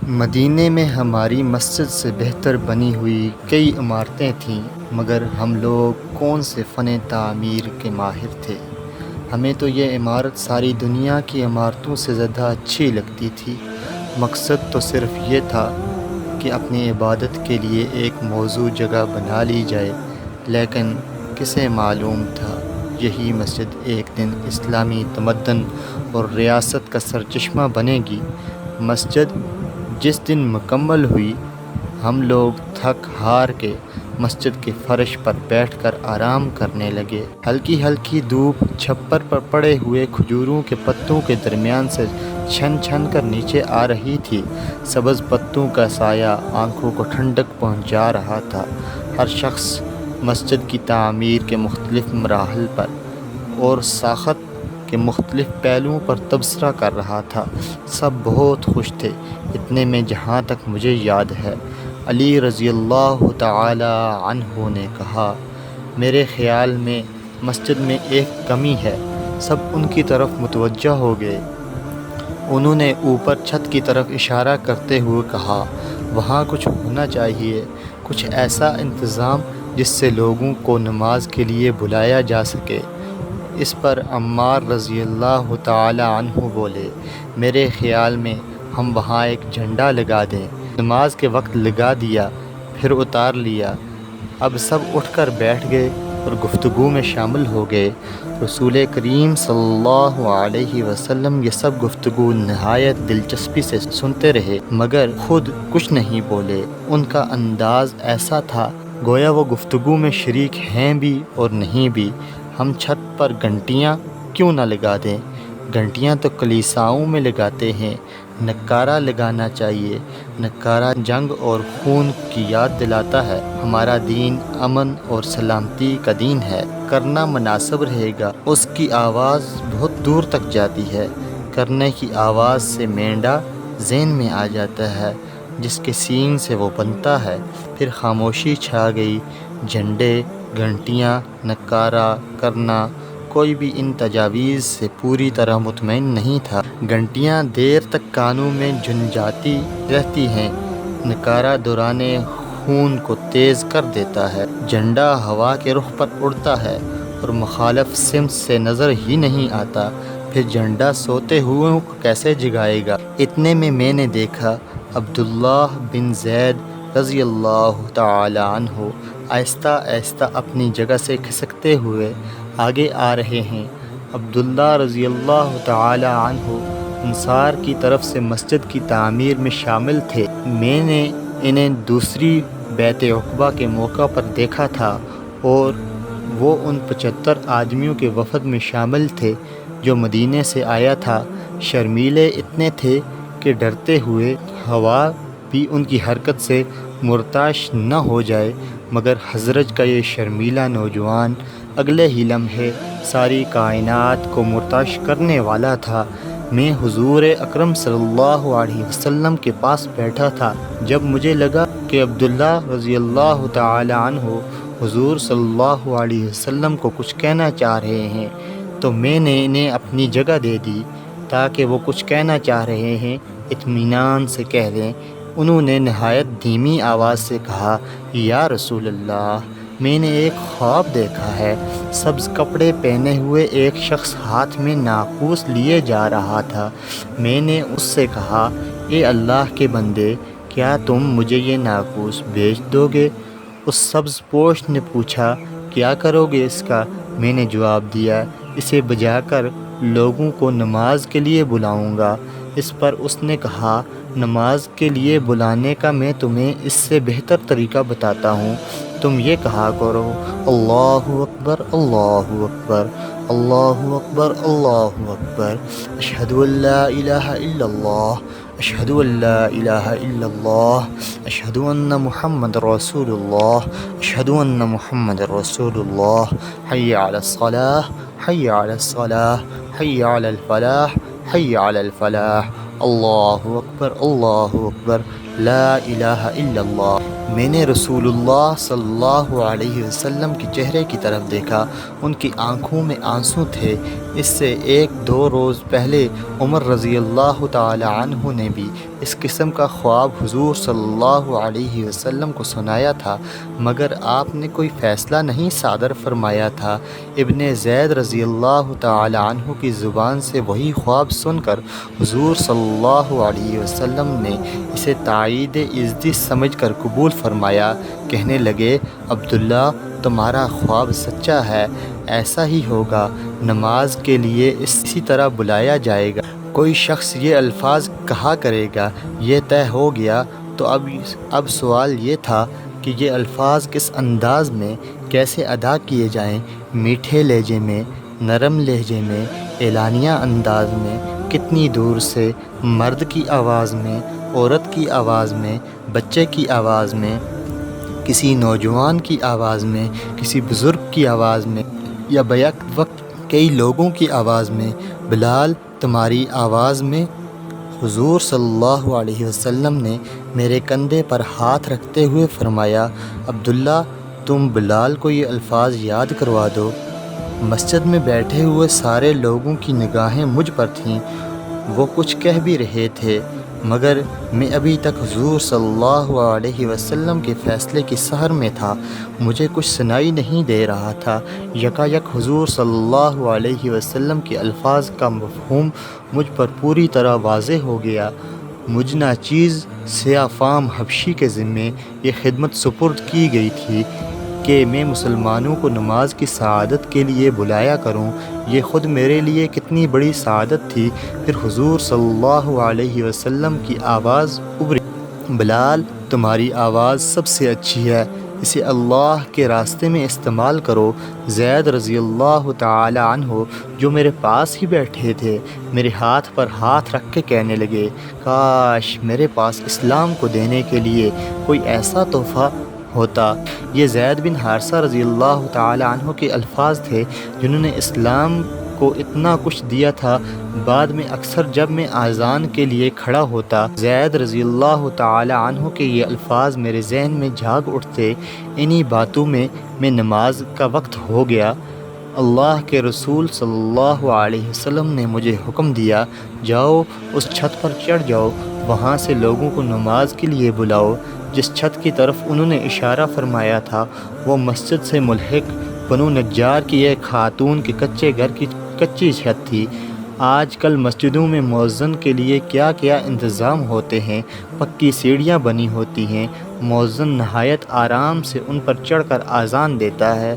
مدینے میں ہماری مسجد سے بہتر بنی ہوئی کئی عمارتیں تھیں، مگر ہم لوگ کون سے فن تعمیر کے ماہر تھے۔ ہمیں تو یہ عمارت ساری دنیا کی عمارتوں سے زیادہ اچھی لگتی تھی۔ مقصد تو صرف یہ تھا کہ اپنی عبادت کے لیے ایک موزوں جگہ بنا لی جائے، لیکن کسے معلوم تھا یہی مسجد ایک دن اسلامی تمدن اور ریاست کا سرچشمہ بنے گی۔ مسجد جس دن مکمل ہوئی، ہم لوگ تھک ہار کے مسجد کے فرش پر بیٹھ کر آرام کرنے لگے۔ ہلکی ہلکی دھوپ چھپر پر پڑے ہوئے کھجوروں کے پتوں کے درمیان سے چھن چھن کر نیچے آ رہی تھی۔ سبز پتوں کا سایہ آنکھوں کو ٹھنڈک پہنچا رہا تھا۔ ہر شخص مسجد کی تعمیر کے مختلف مراحل پر اور ساخت کے مختلف پہلوؤں پر تبصرہ کر رہا تھا۔ سب بہت خوش تھے۔ اتنے میں جہاں تک مجھے یاد ہے، علی رضی اللہ تعالی عنہ نے کہا، میرے خیال میں مسجد میں ایک کمی ہے۔ سب ان کی طرف متوجہ ہو گئے۔ انہوں نے اوپر چھت کی طرف اشارہ کرتے ہوئے کہا، وہاں کچھ ہونا چاہیے، کچھ ایسا انتظام جس سے لوگوں کو نماز کے لیے بلایا جا سکے۔ اس پر عمار رضی اللہ تعالی عنہ بولے، میرے خیال میں ہم وہاں ایک جھنڈا لگا دیں۔ نماز کے وقت لگا دیا، پھر اتار لیا۔ اب سب اٹھ کر بیٹھ گئے اور گفتگو میں شامل ہو گئے۔ رسول کریم صلی اللہ علیہ وسلم یہ سب گفتگو نہایت دلچسپی سے سنتے رہے، مگر خود کچھ نہیں بولے۔ ان کا انداز ایسا تھا گویا وہ گفتگو میں شریک ہیں بھی اور نہیں بھی۔ ہم چھت پر گھنٹیاں کیوں نہ لگا دیں؟ گھنٹیاں تو کلیساؤں میں لگاتے ہیں۔ نکارہ لگانا چاہیے۔ نکارہ جنگ اور خون کی یاد دلاتا ہے۔ ہمارا دین امن اور سلامتی کا دین ہے، کرنا مناسب رہے گا۔ اس کی آواز بہت دور تک جاتی ہے۔ کرنے کی آواز سے مینڈا ذہن میں آ جاتا ہے، جس کے سینگ سے وہ بنتا ہے۔ پھر خاموشی چھا گئی۔ جھنڈے، گھنٹیاں، نکارہ کرنا، کوئی بھی ان تجاویز سے پوری طرح مطمئن نہیں تھا۔ گھنٹیاں دیر تک کانوں میں جھنجھاتی رہتی ہیں، نکارہ دوران خون کو تیز کر دیتا ہے۔ جھنڈا ہوا کے رخ پر اڑتا ہے اور مخالف سمت سے نظر ہی نہیں آتا۔ پھر جھنڈا سوتے ہوئوں کو کیسے جگائے گا؟ اتنے میں نے دیکھا عبداللہ بن زید رضی اللہ تعالی عنہ آہستہ آہستہ اپنی جگہ سے کھسکتے ہوئے آگے آ رہے ہیں۔ عبداللہ رضی اللہ تعالی عنہ انصار کی طرف سے مسجد کی تعمیر میں شامل تھے۔ میں نے انہیں دوسری بیعت عقبہ کے موقع پر دیکھا تھا اور وہ ان 75 آدمیوں کے وفد میں شامل تھے جو مدینے سے آیا تھا۔ شرمیلے اتنے تھے کہ ڈرتے ہوئے ہوا بھی ان کی حرکت سے مرتعش نہ ہو جائے، مگر حضرت کا یہ شرمیلا نوجوان اگلے ہی لمحے ساری کائنات کو مرتعش کرنے والا تھا۔ میں حضور اکرم صلی اللہ علیہ وسلم کے پاس بیٹھا تھا۔ جب مجھے لگا کہ عبداللہ رضی اللہ تعالی عنہ حضور صلی اللہ علیہ وسلم کو کچھ کہنا چاہ رہے ہیں تو میں نے انہیں اپنی جگہ دے دی تاکہ وہ کچھ کہنا چاہ رہے ہیں اطمینان سے کہہ لیں۔ انہوں نے نہایت دھیمی آواز سے کہا، یا رسول اللہ، میں نے ایک خواب دیکھا ہے۔ سبز کپڑے پہنے ہوئے ایک شخص ہاتھ میں ناقوس لیے جا رہا تھا۔ میں نے اس سے کہا، اے اللہ کے بندے، کیا تم مجھے یہ ناقوس بیچ دو گے؟ اس سبز پوش نے پوچھا، کیا کرو گے اس کا؟ میں نے جواب دیا، اسے بجا کر لوگوں کو نماز کے لیے بلاؤں گا۔ اس پر اس نے کہا، نماز کے لیے بلانے کا میں تمہیں اس سے بہتر طریقہ بتاتا ہوں۔ تم یہ کہا کرو، اللہ اکبر، اللہ اکبر، اللہ اکبر، اللہ اکبر، اشہد ان لا الہ الا اللہ، اشہد ان لا الہ الا اللہ، اشہد ان محمد رسول اللہ، اشہد ان محمد رسول اللہ، حی علی الصلاۃ، حی علی الصلاۃ، حی علی الفلاح، حی علی الفلاح، اللہ اکبر، اللہ اکبر، لا الہ الا اللہ۔ میں نے رسول اللہ صلی اللہ علیہ وسلم کے چہرے کی طرف دیکھا، ان کی آنکھوں میں آنسو تھے۔ اس سے 1-2 روز پہلے عمر رضی اللہ تعالی عنہ نے بھی اس قسم کا خواب حضور صلی اللہ علیہ وسلم کو سنایا تھا، مگر آپ نے کوئی فیصلہ نہیں صادر فرمایا تھا۔ ابن زید رضی اللہ تعالی عنہ کی زبان سے وہی خواب سن کر حضور صلی اللہ علیہ وسلم نے اسے تائید ازدی سمجھ کر قبول فرمایا۔ کہنے لگے، عبداللہ تمہارا خواب سچا ہے، ایسا ہی ہوگا، نماز کے لیے اسی طرح بلایا جائے گا، کوئی شخص یہ الفاظ کہا کرے گا، یہ طے ہو گیا۔ تو اب سوال یہ تھا کہ یہ الفاظ کس انداز میں کیسے ادا کیے جائیں، میٹھے لہجے میں، نرم لہجے میں، اعلانیہ انداز میں، کتنی دور سے، مرد کی آواز میں، عورت کی آواز میں، بچے کی آواز میں، کسی نوجوان کی آواز میں، کسی بزرگ کی آواز میں، یا بیک وقت کئی لوگوں کی آواز میں۔ بلال تمہاری آواز میں۔ حضور صلی اللہ علیہ وسلم نے میرے کندھے پر ہاتھ رکھتے ہوئے فرمایا، عبداللہ تم بلال کو یہ الفاظ یاد کروا دو۔ مسجد میں بیٹھے ہوئے سارے لوگوں کی نگاہیں مجھ پر تھیں، وہ کچھ کہہ بھی رہے تھے، مگر میں ابھی تک حضور صلی اللہ علیہ وسلم کے فیصلے کی سحر میں تھا، مجھے کچھ سنائی نہیں دے رہا تھا۔ یکایک حضور صلی اللہ علیہ وسلم کے الفاظ کا مفہوم مجھ پر پوری طرح واضح ہو گیا۔ مجھ ناچیز سیاہ فام حبشی کے ذمے یہ خدمت سپرد کی گئی تھی کہ میں مسلمانوں کو نماز کی سعادت کے لیے بلایا کروں۔ یہ خود میرے لیے کتنی بڑی سعادت تھی۔ پھر حضور صلی اللہ علیہ وسلم کی آواز ابھری، بلال تمہاری آواز سب سے اچھی ہے، اسے اللہ کے راستے میں استعمال کرو۔ زید رضی اللہ تعالی عنہ جو میرے پاس ہی بیٹھے تھے، میرے ہاتھ پر ہاتھ رکھ کے کہنے لگے، کاش میرے پاس اسلام کو دینے کے لیے کوئی ایسا تحفہ ہوتا۔ یہ زید بن حارثہ رضی اللہ تعالی عنہ کے الفاظ تھے جنہوں نے اسلام کو اتنا کچھ دیا تھا۔ بعد میں اکثر جب میں اذان کے لیے کھڑا ہوتا، زید رضی اللہ تعالی عنہ کے یہ الفاظ میرے ذہن میں جاگ اٹھتے۔ انہی باتوں میں نماز کا وقت ہو گیا۔ اللہ کے رسول صلی اللہ علیہ وسلم نے مجھے حکم دیا، جاؤ اس چھت پر چڑھ جاؤ، وہاں سے لوگوں کو نماز کے لیے بلاؤ۔ جس چھت کی طرف انہوں نے اشارہ فرمایا تھا وہ مسجد سے ملحق بنو نجار کی ایک خاتون کے کچے گھر کی کچی چھت تھی۔ آج کل مسجدوں میں مؤذن کے لیے کیا کیا انتظام ہوتے ہیں، پکی سیڑھیاں بنی ہوتی ہیں، مؤذن نہایت آرام سے ان پر چڑھ کر اذان دیتا ہے۔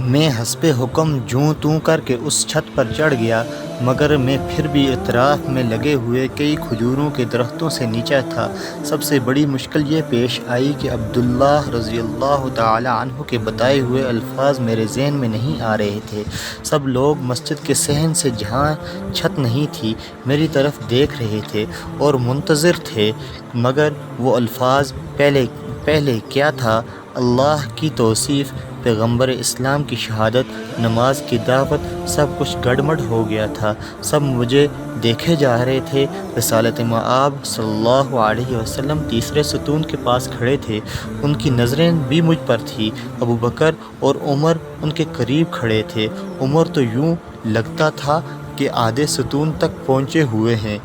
میں حسب حکم جوں توں کر کے اس چھت پر چڑھ گیا، مگر میں پھر بھی اطراف میں لگے ہوئے کئی کھجوروں کے درختوں سے نیچے تھا۔ سب سے بڑی مشکل یہ پیش آئی کہ عبداللہ رضی اللہ تعالی عنہ کے بتائے ہوئے الفاظ میرے ذہن میں نہیں آ رہے تھے۔ سب لوگ مسجد کے صحن سے جہاں چھت نہیں تھی میری طرف دیکھ رہے تھے اور منتظر تھے، مگر وہ الفاظ پہلے کیا تھا، اللہ کی توصیف، پیغمبر اسلام کی شہادت، نماز کی دعوت، سب کچھ گڑبڑ ہو گیا تھا۔ سب مجھے دیکھے جا رہے تھے۔ رسالت مآب صلی اللہ علیہ وسلم تیسرے ستون کے پاس کھڑے تھے، ان کی نظریں بھی مجھ پر تھیں۔ ابوبکر اور عمر ان کے قریب کھڑے تھے۔ عمر تو یوں لگتا تھا کہ آدھے ستون تک پہنچے ہوئے ہیں۔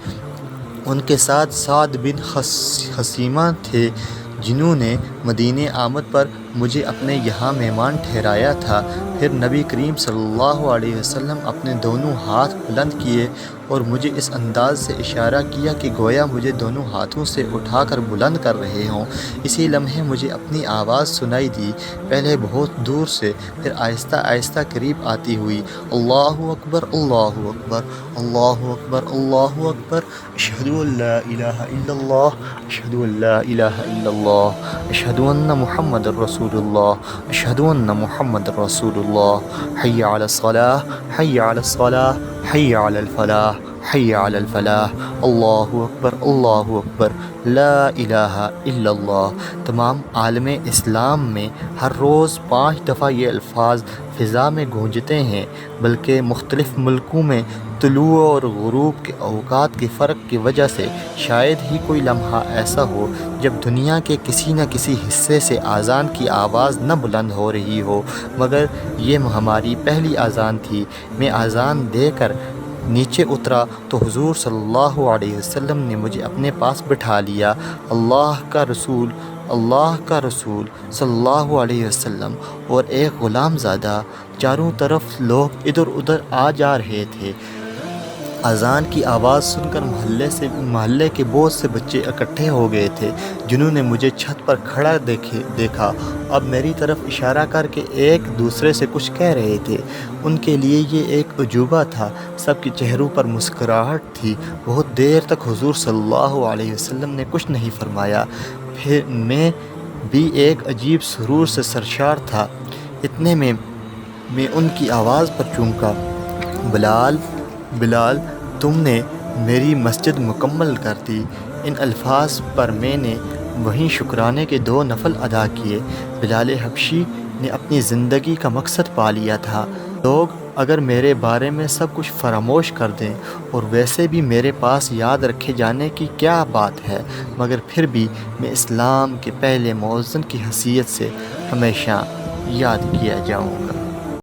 ان کے ساتھ سعد بن خثیمہ تھے جنہوں نے مدینہ آمد پر مجھے اپنے یہاں مہمان ٹھہرایا تھا۔ پھر نبی کریم صلی اللہ علیہ وسلم اپنے دونوں ہاتھ بلند کیے اور مجھے اس انداز سے اشارہ کیا کہ گویا مجھے دونوں ہاتھوں سے اٹھا کر بلند کر رہے ہوں۔ اسی لمحے مجھے اپنی آواز سنائی دی، پہلے بہت دور سے، پھر آہستہ آہستہ قریب آتی ہوئی، اللہ اکبر اللہ اکبر اللہ اکبر اللہ اکبر، اشہد ان لا الہ الا اللہ اشہد ان لا الہ الا اللہ اشہد ان محمد رسول اللہ اشہد ان محمد رسول اللہ، حی علی الصلاۃ حی علی الصلاۃ حی علی الفلاح حی علی الفلاح، اللہ اکبر لا الہ الا اللہ۔ تمام عالم اسلام میں ہر روز 5 دفعہ یہ الفاظ فضا میں گونجتے ہیں، بلکہ مختلف ملکوں میں طلوع اور غروب کے اوقات کے فرق کی وجہ سے شاید ہی کوئی لمحہ ایسا ہو جب دنیا کے کسی نہ کسی حصے سے اذان کی آواز نہ بلند ہو رہی ہو، مگر یہ ہماری پہلی اذان تھی۔ میں اذان دے کر نیچے اترا تو حضور صلی اللہ علیہ وسلم نے مجھے اپنے پاس بٹھا لیا۔ اللہ کا رسول صلی اللہ علیہ وسلم اور ایک غلام زادہ، چاروں طرف لوگ ادھر ادھر آ جا رہے تھے۔ اذان کی آواز سن کر محلے کے بہت سے بچے اکٹھے ہو گئے تھے، جنہوں نے مجھے چھت پر کھڑا دیکھا، اب میری طرف اشارہ کر کے ایک دوسرے سے کچھ کہہ رہے تھے۔ ان کے لیے یہ ایک عجوبہ تھا، سب کے چہروں پر مسکراہٹ تھی۔ بہت دیر تک حضور صلی اللہ علیہ وسلم نے کچھ نہیں فرمایا، پھر میں بھی ایک عجیب سرور سے سرشار تھا۔ اتنے میں ان کی آواز پر چونکا، بلال، تم نے میری مسجد مکمل کر دی۔ ان الفاظ پر میں نے وہیں شکرانے کے 2 نفل ادا کیے۔ بلال حبشی نے اپنی زندگی کا مقصد پا لیا تھا۔ لوگ اگر میرے بارے میں سب کچھ فراموش کر دیں، اور ویسے بھی میرے پاس یاد رکھے جانے کی کیا بات ہے، مگر پھر بھی میں اسلام کے پہلے مؤذن کی حیثیت سے ہمیشہ یاد کیا جاؤں گا۔